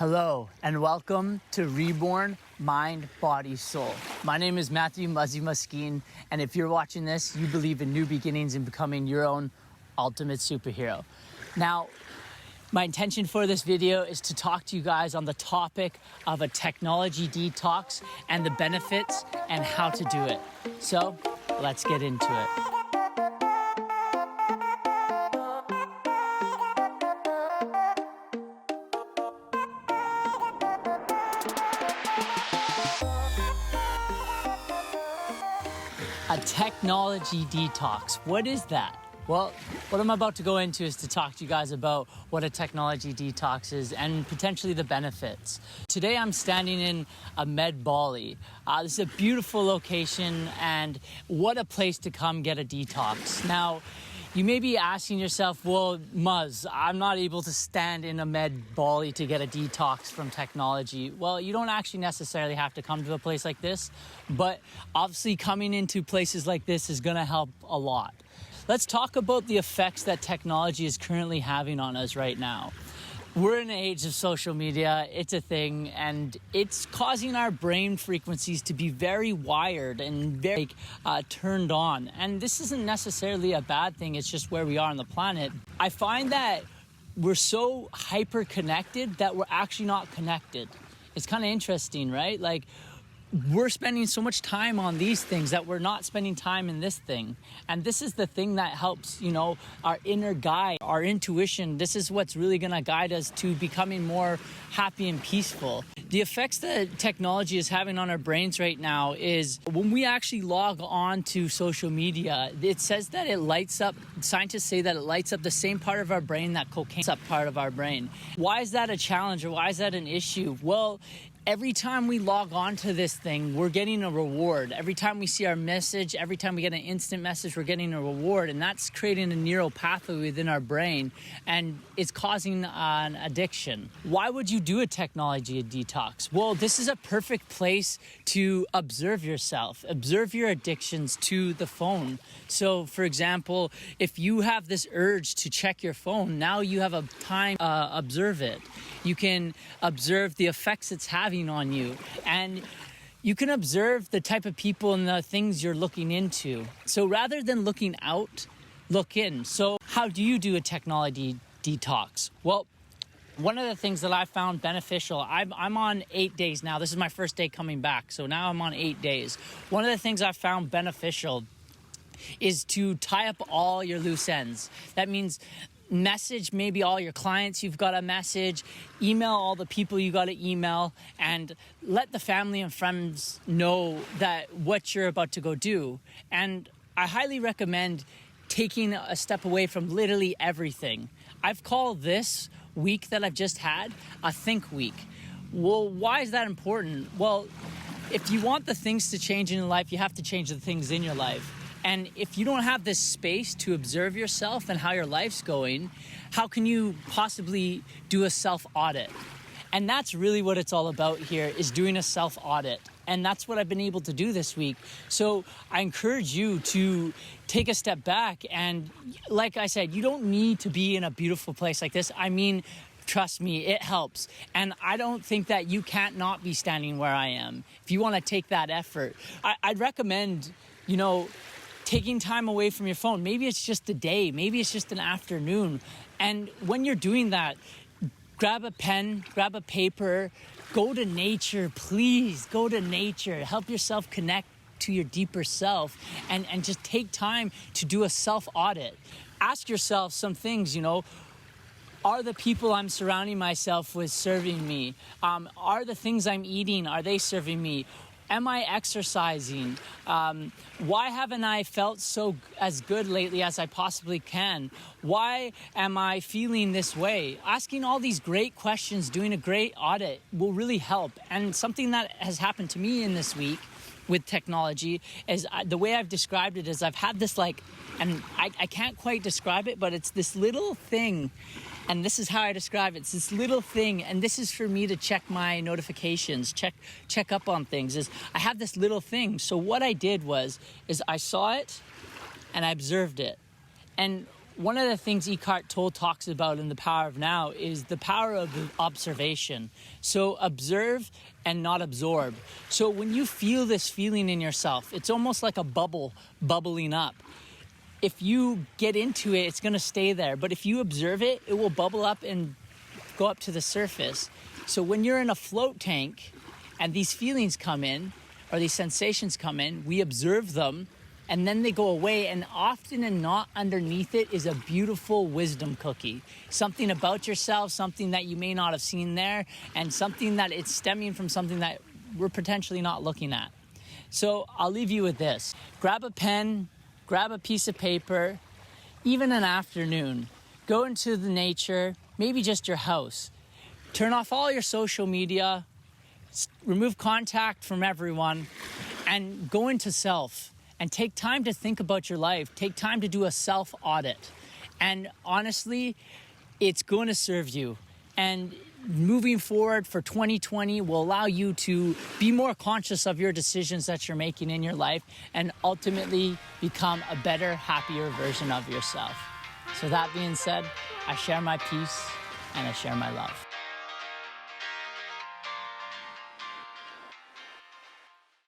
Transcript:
Hello and welcome to Reborn Mind, Body, Soul. My name is Matthew Muzzy Muskeen, and if you're watching this, you believe in new beginnings and becoming your own ultimate superhero. Now, my intention for this video is to talk to you guys on the topic of a technology detox and the benefits and how to do it. So let's get into it. A technology detox. What is that? Well, what I'm about to go into is to talk to you guys about what a technology detox is and potentially the benefits. Today I'm standing in Ahmed, Bali. This is a beautiful location and what a place to come get a detox. Now, you may be asking yourself, well, Muzz, I'm not able to stand in Ahmed, Bali to get a detox from technology. Well, you don't actually necessarily have to come to a place like this, but obviously coming into places like this is gonna help a lot. Let's talk about the effects that technology is currently having on us right now. We're in an age of social media, it's a thing, and it's causing our brain frequencies to be very wired and very turned on. And this isn't necessarily a bad thing, it's just where we are on the planet. I find that we're so hyper connected that we're actually not connected. It's kind of interesting, right? Like, we're spending so much time on these things that we're not spending time in this thing. And this is the thing that helps, our inner guide, our intuition. This is what's really gonna guide us to becoming more happy and peaceful. The effects that technology is having on our brains right now is when we actually log on to social media, it says that it lights up, scientists say that it lights up the same part of our brain that cocaine's up part of our brain. Why is that a challenge or why is that an issue? Well, every time we log on to this thing, we're getting a reward. Every time we see our message, every time we get an instant message, we're getting a reward. And that's creating a neural pathway within our brain and it's causing an addiction. Why would you do a technology detox? Well, this is a perfect place to observe yourself, observe your addictions to the phone. So for example, if you have this urge to check your phone, now you have a time to observe it. You can observe the effects it's having on you, and you can observe the type of people and the things you're looking into. So rather than looking out, look in. So how do you do a technology detox? Well, one of the things that I found beneficial, I'm on 8 days now. This is my first day coming back, so now I'm on 8 days. One of the things I found beneficial is to tie up all your loose ends. That means message maybe all your clients you've got to message, email all the people you got to email, and let the family and friends know that what you're about to go do. And I highly recommend taking a step away from literally everything. I've called this week that I've just had a think week. Well, why is that important? Well, if you want the things to change in your life, you have to change the things in your life. And if you don't have this space to observe yourself and how your life's going, how can you possibly do a self-audit? And that's really what it's all about here, is doing a self-audit. And that's what I've been able to do this week. So I encourage you to take a step back. And like I said, you don't need to be in a beautiful place like this. I mean, trust me, it helps. And I don't think that you can't not be standing where I am. If you want to take that effort, I'd recommend, taking time away from your phone. Maybe it's just a day, maybe it's just an afternoon. And when you're doing that, grab a pen, grab a paper, go to nature, please go to nature. Help yourself connect to your deeper self and just take time to do a self-audit. Ask yourself some things, are the people I'm surrounding myself with serving me? Are the things I'm eating, are they serving me? Am I exercising? Why haven't I felt as good lately as I possibly can? Why am I feeling this way? Asking all these great questions, doing a great audit will really help. And something that has happened to me in this week with technology is the way I've described it is I've had this and I can't quite describe it, but it's this little thing. And this is how I describe it. It's this little thing, and this is for me to check my notifications, check up on things, is I have this little thing. So what I did is I saw it and I observed it. And one of the things Eckhart Tolle talks about in The Power of Now is the power of observation. So observe and not absorb. So when you feel this feeling in yourself, it's almost like a bubble bubbling up. If you get into it, it's going to stay there. But if you observe it, it will bubble up and go up to the surface. So when you're in a float tank and these feelings come in, or these sensations come in, we observe them, and then they go away, and often and not underneath it is a beautiful wisdom cookie. Something about yourself, something that you may not have seen there, and something that it's stemming from something that we're potentially not looking at. So I'll leave you with this. Grab a pen, grab a piece of paper, even an afternoon. Go into the nature, maybe just your house. Turn off all your social media, remove contact from everyone, and go into self. And take time to think about your life. Take time to do a self-audit. And honestly, it's going to serve you. And moving forward for 2020 will allow you to be more conscious of your decisions that you're making in your life and ultimately become a better, happier version of yourself. So that being said, I share my peace and I share my love.